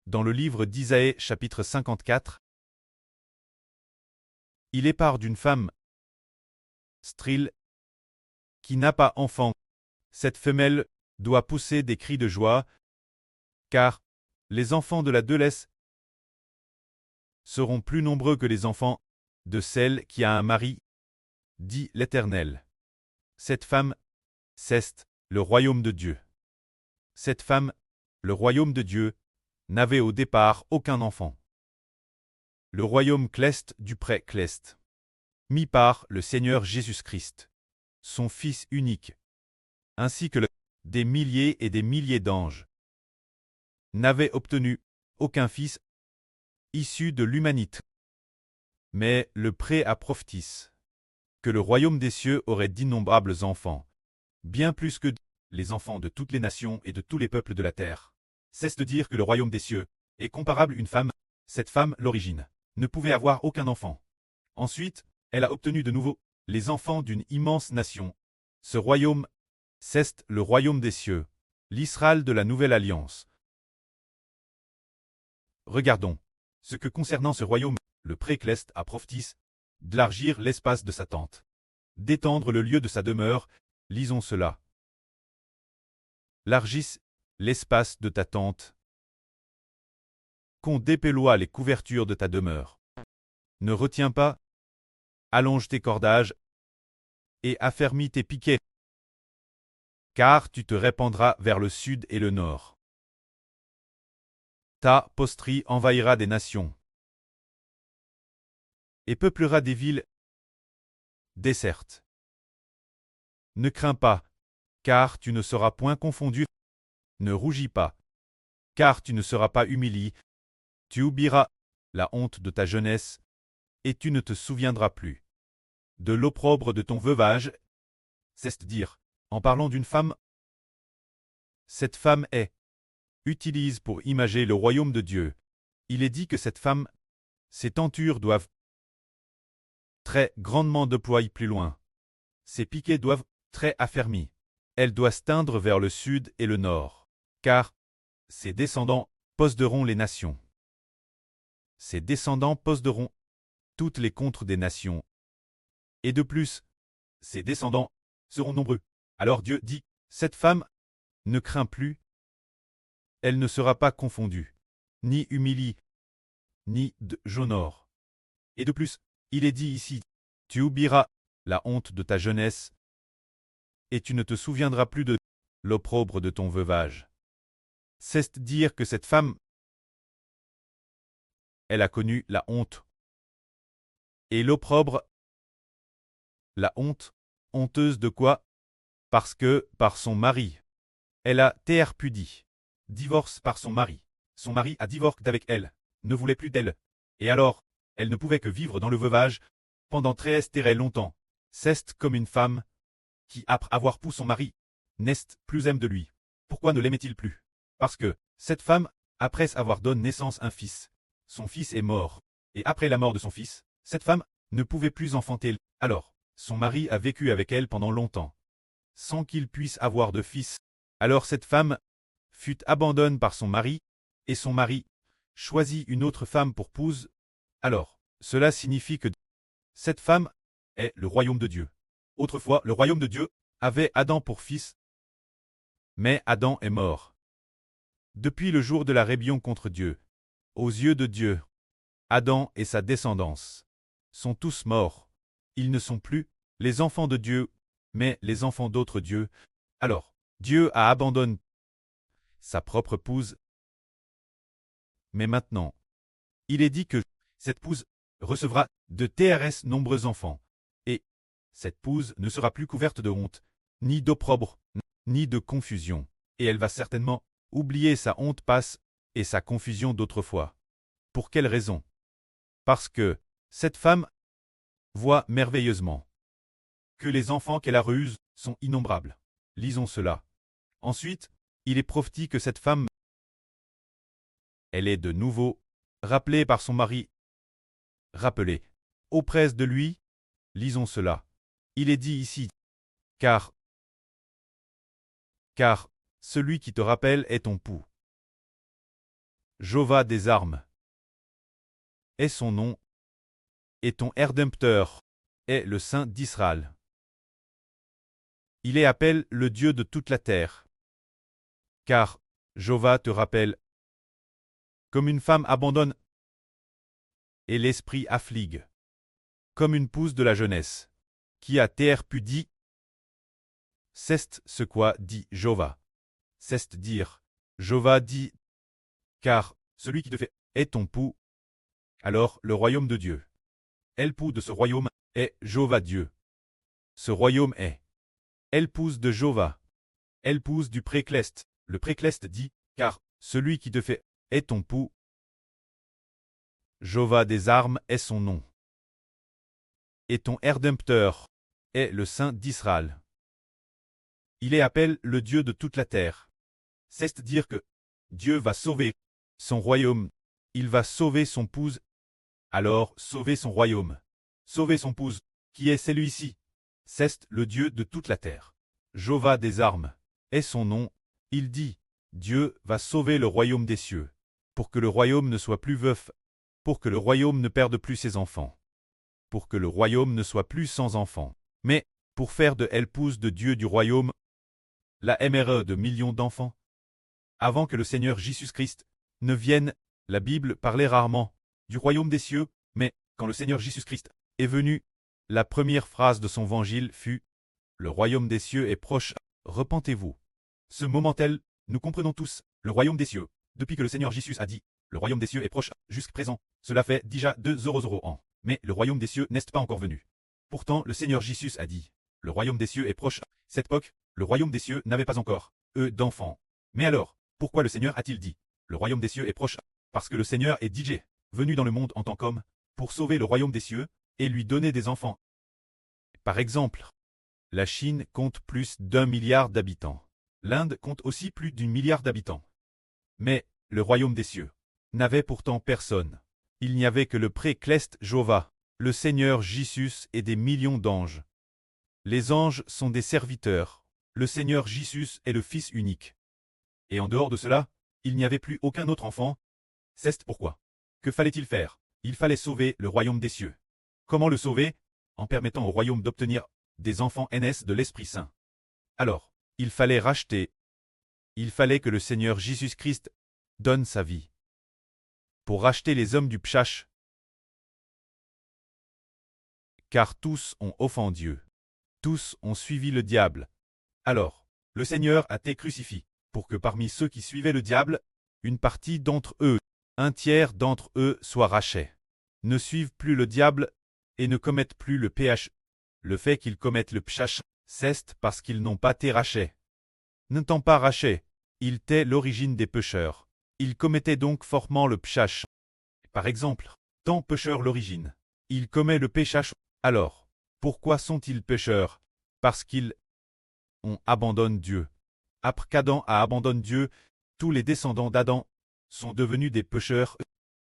Dans le livre d'Isaïe, chapitre 54, il est part d'une femme stérile qui n'a pas enfant. Cette femelle doit pousser des cris de joie, car les enfants de la déesse seront plus nombreux que les enfants de celle qui a un mari, dit l'Éternel. Cette femme, c'est le royaume de Dieu. Cette femme, le royaume de Dieu, n'avait au départ aucun enfant. Le royaume cleste du pré-cleste, mis par le Seigneur Jésus-Christ, son Fils unique, ainsi que des milliers et des milliers d'anges, n'avait obtenu aucun fils issu de l'humanité. Mais le pré a prophétisé que le royaume des cieux aurait d'innombrables enfants, bien plus que les enfants de toutes les nations et de tous les peuples de la terre. Cesse de dire que le royaume des cieux est comparable à une femme. Cette femme, l'origine, ne pouvait avoir aucun enfant. Ensuite, elle a obtenu de nouveau les enfants d'une immense nation. Ce royaume, c'est le royaume des cieux, l'Israël de la nouvelle alliance. Regardons ce que concernant ce royaume, le pré-cleste a prophétisé d'élargir l'espace de sa tente, d'étendre le lieu de sa demeure. Lisons cela. Largisse l'espace de ta tente, qu'on déploie les couvertures de ta demeure. Ne retiens pas, allonge tes cordages et affermis tes piquets, car tu te répandras vers le sud et le nord. Ta posterie envahira des nations et peuplera des villes désertes. Ne crains pas, car tu ne seras point confondu. Ne rougis pas, car tu ne seras pas humilié. Tu oublieras la honte de ta jeunesse, et tu ne te souviendras plus de l'opprobre de ton veuvage. C'est-à-dire, en parlant d'une femme, cette femme utilise pour imager le royaume de Dieu. Il est dit que cette femme, ses tentures doivent très grandement déployer plus loin. Ses piquets doivent très affermis. Elle doit se teindre vers le sud et le nord, car ses descendants posséderont les nations. Ses descendants posséderont toutes les contres des nations. Et de plus, ses descendants seront nombreux. Alors Dieu dit, cette femme ne craint plus, elle ne sera pas confondue, ni humiliée, ni j'honore. Et de plus, il est dit ici, tu oublieras la honte de ta jeunesse, et tu ne te souviendras plus de l'opprobre de ton veuvage. C'est dire que cette femme, elle a connu la honte et l'opprobre. La honte, honteuse de quoi? Parce que, par son mari, elle a été répudie. Divorce par son mari. Son mari a divorcé d'avec elle, ne voulait plus d'elle. Et alors, elle ne pouvait que vivre dans le veuvage pendant très longtemps. C'est comme une femme qui, après avoir poussé son mari, n'est plus aime de lui. Pourquoi ne l'aimait-il plus? Parce que, cette femme, après avoir donné naissance à un fils, son fils est mort. Et après la mort de son fils, cette femme ne pouvait plus enfanter. Alors, son mari a vécu avec elle pendant longtemps, sans qu'il puisse avoir de fils. Alors cette femme fut abandonnée par son mari, et son mari choisit une autre femme pour épouse. Alors, cela signifie que cette femme est le royaume de Dieu. Autrefois, le royaume de Dieu avait Adam pour fils, mais Adam est mort. Depuis le jour de la rébellion contre Dieu, aux yeux de Dieu, Adam et sa descendance sont tous morts. Ils ne sont plus les enfants de Dieu, mais les enfants d'autres dieux. Alors, Dieu a abandonné sa propre épouse. Mais maintenant, il est dit que cette épouse recevra de TRS nombreux enfants. Et cette épouse ne sera plus couverte de honte, ni d'opprobre, ni de confusion. Et elle va certainement oublier sa honte passe et sa confusion d'autrefois. Pour quelle raison? Parce que cette femme voit merveilleusement que les enfants qu'elle a ruse sont innombrables. Lisons cela. Ensuite, il est prophétisé que cette femme, elle est de nouveau rappelée par son mari. Rappelée auprès de lui, lisons cela. Il est dit ici, car celui qui te rappelle est ton époux. Jova des armes est son nom, et ton Erdempteur est le Saint d'Israël. Il est appelé le Dieu de toute la terre. Car Jova te rappelle, comme une femme abandonne et l'esprit affligue, comme une pousse de la jeunesse, qui a terre pudie. C'est ce quoi dit Jova. C'est dire, Jova dit, car celui qui te fait est ton pou. Alors le royaume de Dieu. L'époux de ce royaume est Jova Dieu. Ce royaume est l'épouse de Jova, l'épouse du précleste. Le précleste dit, car celui qui te fait est ton pou. Jova des armes est son nom. Et ton Erdempteur est le Saint d'Israël. Il est appelé le Dieu de toute la terre. C'est dire que Dieu va sauver son royaume. Il va sauver son épouse. Alors sauver son royaume. Sauver son épouse. Qui est celui-ci? C'est le Dieu de toute la terre. Jova des armes est son nom. Il dit, Dieu va sauver le royaume des cieux, pour que le royaume ne soit plus veuf, pour que le royaume ne perde plus ses enfants, pour que le royaume ne soit plus sans enfants, mais pour faire de l'épouse de Dieu du royaume la MRE de millions d'enfants. Avant que le Seigneur Jésus-Christ ne vienne, la Bible parlait rarement du royaume des cieux, mais quand le Seigneur Jésus-Christ est venu, la première phrase de son évangile fut « Le royaume des cieux est proche, repentez-vous ». Ce moment tel, nous comprenons tous, le royaume des cieux, depuis que le Seigneur Jésus a dit « Le royaume des cieux est proche, jusqu'à présent », cela fait déjà 200 ans, mais le royaume des cieux n'est pas encore venu. Pourtant, le Seigneur Jésus a dit « Le royaume des cieux est proche ». Cette époque, le royaume des cieux n'avait pas encore, d'enfants. Mais alors, pourquoi le Seigneur a-t-il dit « Le royaume des cieux est proche » Parce que le Seigneur est DJ, venu dans le monde en tant qu'homme, pour sauver le royaume des cieux, et lui donner des enfants. Par exemple, la Chine compte plus d'1 milliard d'habitants. L'Inde compte aussi plus d'1 milliard d'habitants. Mais, le royaume des cieux n'avait pourtant personne. Il n'y avait que le précleste Jova, le Seigneur Jésus et des millions d'anges. Les anges sont des serviteurs. Le Seigneur Jésus est le Fils unique. Et en dehors de cela, il n'y avait plus aucun autre enfant. C'est pourquoi. Que fallait-il faire? Il fallait sauver le royaume des cieux. Comment le sauver? En permettant au royaume d'obtenir des enfants NS de l'Esprit Saint. Alors, il fallait racheter. Il fallait que le Seigneur Jésus-Christ donne sa vie pour racheter les hommes du Pshach. Car tous ont offensé Dieu. Tous ont suivi le diable. Alors, le Seigneur a été crucifié, pour que parmi ceux qui suivaient le diable, une partie d'entre eux, un tiers d'entre eux soient rachetés, ne suivent plus le diable et ne commettent plus le péché. Le fait qu'ils commettent le pshach, c'est parce qu'ils n'ont pas été rachetés. N'étant pas rachetés, ils étaient l'origine des pécheurs. Ils commettaient donc fortement le pshach. Par exemple, tant pécheurs l'origine, ils commettent le péchach. Alors, pourquoi sont-ils pécheurs? Parce qu'ils ont abandonné Dieu. Après qu'Adam a abandonné Dieu, tous les descendants d'Adam sont devenus des pécheurs,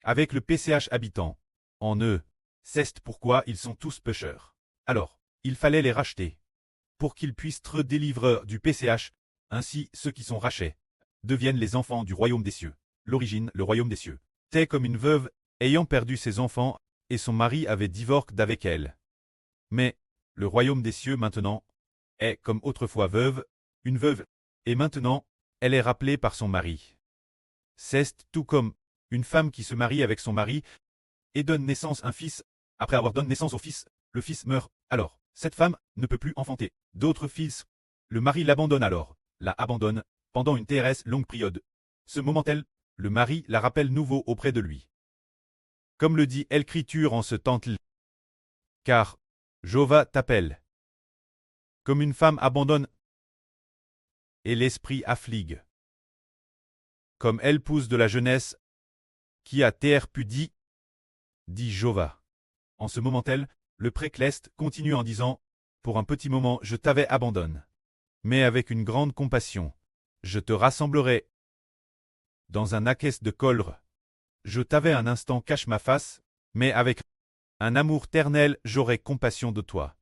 avec le PCH habitant en eux. C'est pourquoi ils sont tous pécheurs. Alors, il fallait les racheter, pour qu'ils puissent être délivreurs du PCH, ainsi ceux qui sont rachetés deviennent les enfants du royaume des cieux. L'origine, le royaume des cieux. C'est comme une veuve ayant perdu ses enfants, et son mari avait divorcé d'avec elle. Mais, le royaume des cieux maintenant, est comme autrefois veuve, une veuve, et maintenant, elle est rappelée par son mari. C'est tout comme une femme qui se marie avec son mari et donne naissance à un fils. Après avoir donné naissance au fils, le fils meurt. Alors, cette femme ne peut plus enfanter d'autres fils. Le mari l'abandonne alors, la abandonne, pendant une très longue période. Ce moment tel, le mari la rappelle nouveau auprès de lui. Comme le dit l'Écriture en ce temps-là. Car, Jova t'appelle. Comme une femme abandonne et l'esprit affligue. Comme elle pousse de la jeunesse, qui a terre pudie, dit Jova. En ce moment tel, le précleste continue en disant, pour un petit moment je t'avais abandonné. Mais avec une grande compassion, je te rassemblerai. Dans un acquès de colre, je t'avais un instant cache ma face, mais avec un amour ternel j'aurai compassion de toi.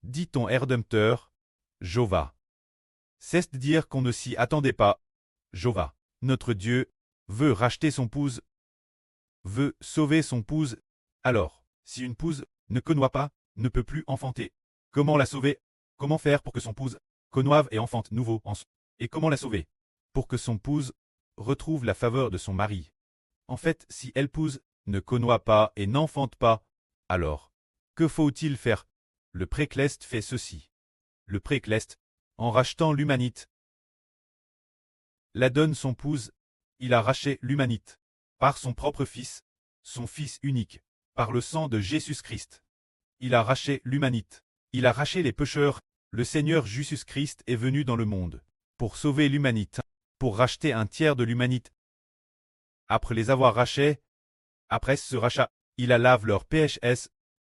Dit ton Erdempteur, Jova. C'est dire qu'on ne s'y attendait pas. Jova, notre Dieu, veut racheter son épouse, veut sauver son épouse. Alors, si une épouse ne connoit pas, ne peut plus enfanter, comment la sauver? Comment faire pour que son épouse connoive et enfante nouveau en son? Et comment la sauver? Pour que son épouse retrouve la faveur de son mari. En fait, si l'épouse ne connoit pas et n'enfante pas, alors, que faut-il faire? Le précleste fait ceci. Le précleste, en rachetant l'humanite, la donne son épouse, il a racheté l'humanite, par son propre Fils, son Fils unique, par le sang de Jésus-Christ. Il a racheté l'humanite. Il a racheté les pécheurs. Le Seigneur Jésus-Christ est venu dans le monde pour sauver l'humanité, pour racheter un tiers de l'humanité. Après les avoir rachetés, après ce rachat, il a lavé leurs péchés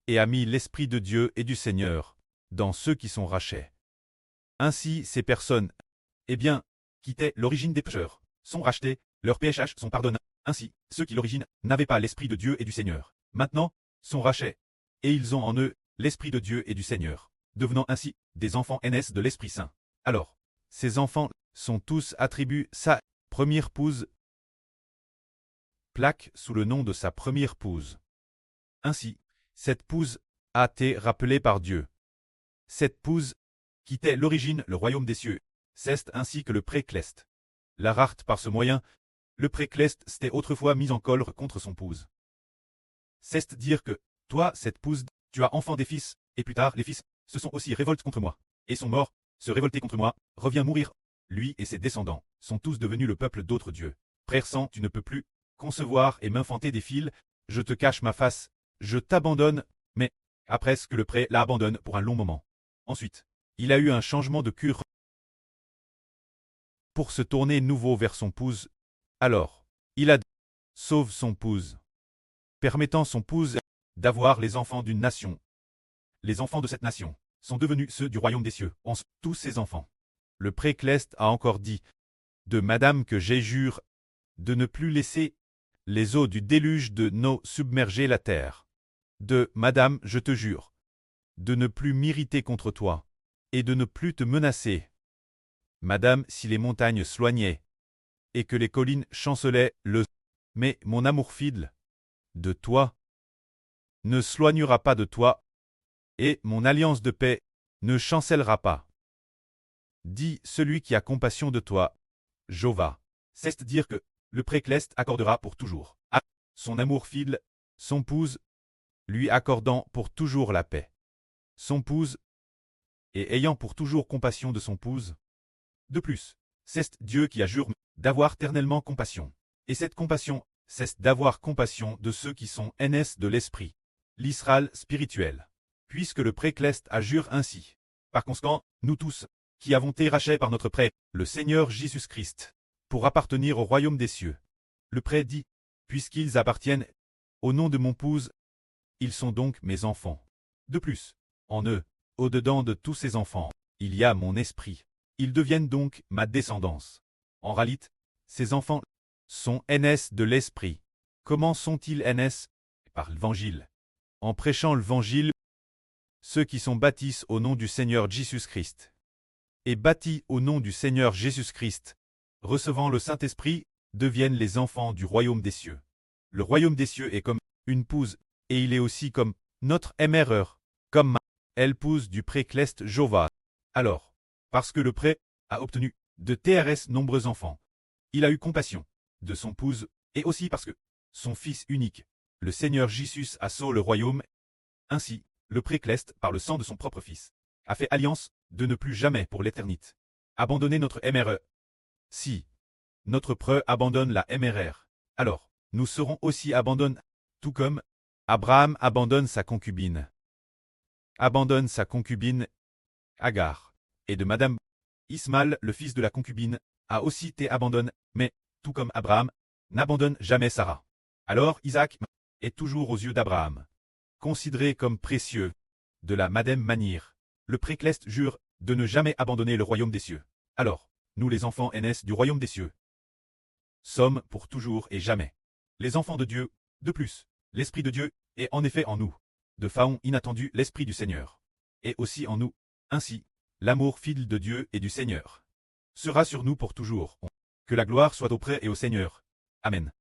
et a mis l'Esprit de Dieu et du Seigneur dans ceux qui sont rachetés. Ainsi, ces personnes, qui étaient l'origine des pécheurs, sont rachetées, leurs péchés sont pardonnés. Ainsi, ceux qui l'origine n'avaient pas l'Esprit de Dieu et du Seigneur, maintenant, sont rachetés, et ils ont en eux l'Esprit de Dieu et du Seigneur, devenant ainsi des enfants aînés de l'Esprit Saint. Alors, ces enfants sont tous attribués sa première épouse, plaque sous le nom de sa première épouse. Ainsi, cette épouse a été rappelée par Dieu. Cette épouse quittait l'origine le royaume des cieux, c'est ainsi que le précleste. La rarte par ce moyen, le précleste s'était autrefois mis en colère contre son épouse. C'est dire que, toi, cette épouse, tu as enfant des fils, et plus tard les fils, se sont aussi révoltés contre moi, et sont morts, se révolter contre moi, revient mourir. Lui et ses descendants sont tous devenus le peuple d'autres dieux. Frère sang, tu ne peux plus concevoir et m'infanter des fils, je te cache ma face, je t'abandonne, mais, après ce que le pré l'abandonne pour un long moment. Ensuite, il a eu un changement de cure pour se tourner nouveau vers son épouse. Alors, il a sauve son épouse, permettant son épouse d'avoir les enfants d'une nation. Les enfants de cette nation sont devenus ceux du royaume des cieux, tous ses enfants. Le précleste a encore dit, de Madame que j'ai jure, de ne plus laisser les eaux du déluge de Noé submerger la terre. De Madame, je te jure, de ne plus m'irriter contre toi, et de ne plus te menacer. Madame, si les montagnes s'éloignaient, et que les collines chancelaient mais mon amour fidèle de toi ne s'éloignera pas de toi, et mon alliance de paix ne chancellera pas. Dis celui qui a compassion de toi, Jova. C'est dire que le précleste accordera pour toujours à son amour fidèle, son épouse, lui accordant pour toujours la paix. Son épouse, et ayant pour toujours compassion de son épouse. De plus, c'est Dieu qui a juré d'avoir éternellement compassion. Et cette compassion, c'est d'avoir compassion de ceux qui sont aînés de l'esprit, l'Israël spirituel. Puisque le précleste a juré ainsi. Par conséquent, nous tous, qui avons été rachetés par notre prêtre, le Seigneur Jésus-Christ, pour appartenir au royaume des cieux. Le prêtre dit, puisqu'ils appartiennent au nom de mon épouse, ils sont donc mes enfants. De plus, en eux, au-dedans de tous ces enfants, il y a mon esprit. Ils deviennent donc ma descendance. En réalité, ces enfants sont aînés de l'esprit. Comment sont-ils aînés? Par l'évangile. En prêchant l'évangile, ceux qui sont baptisés au nom du Seigneur Jésus-Christ et bâtis au nom du Seigneur Jésus-Christ, recevant le Saint-Esprit, deviennent les enfants du royaume des cieux. Le royaume des cieux est comme une épouse, et il est aussi comme notre éméreur, comme l'épouse du précleste Jova. Alors, parce que le prêtre a obtenu de TRS nombreux enfants, il a eu compassion de son épouse, et aussi parce que son Fils unique, le Seigneur Jésus, a sauvé le royaume. Ainsi, le précleste, par le sang de son propre Fils, a fait alliance de ne plus jamais pour l'éternité abandonner notre MRE. Si notre preux abandonne la MRR, alors nous serons aussi abandonnés, tout comme Abraham abandonne sa concubine. Abandonne sa concubine, Agar, et de Madame Ismaël, le fils de la concubine, a aussi été abandonné, mais, tout comme Abraham, n'abandonne jamais Sarah. Alors Isaac est toujours aux yeux d'Abraham considéré comme précieux. De la même manière, le précleste jure de ne jamais abandonner le royaume des cieux. Alors, nous les enfants aînés du royaume des cieux sommes pour toujours et jamais les enfants de Dieu. De plus, l'Esprit de Dieu est en effet en nous. De façon inattendue, l'Esprit du Seigneur est aussi en nous. Ainsi, l'amour fidèle de Dieu et du Seigneur sera sur nous pour toujours. Que la gloire soit au prêtre et au Seigneur, Amen.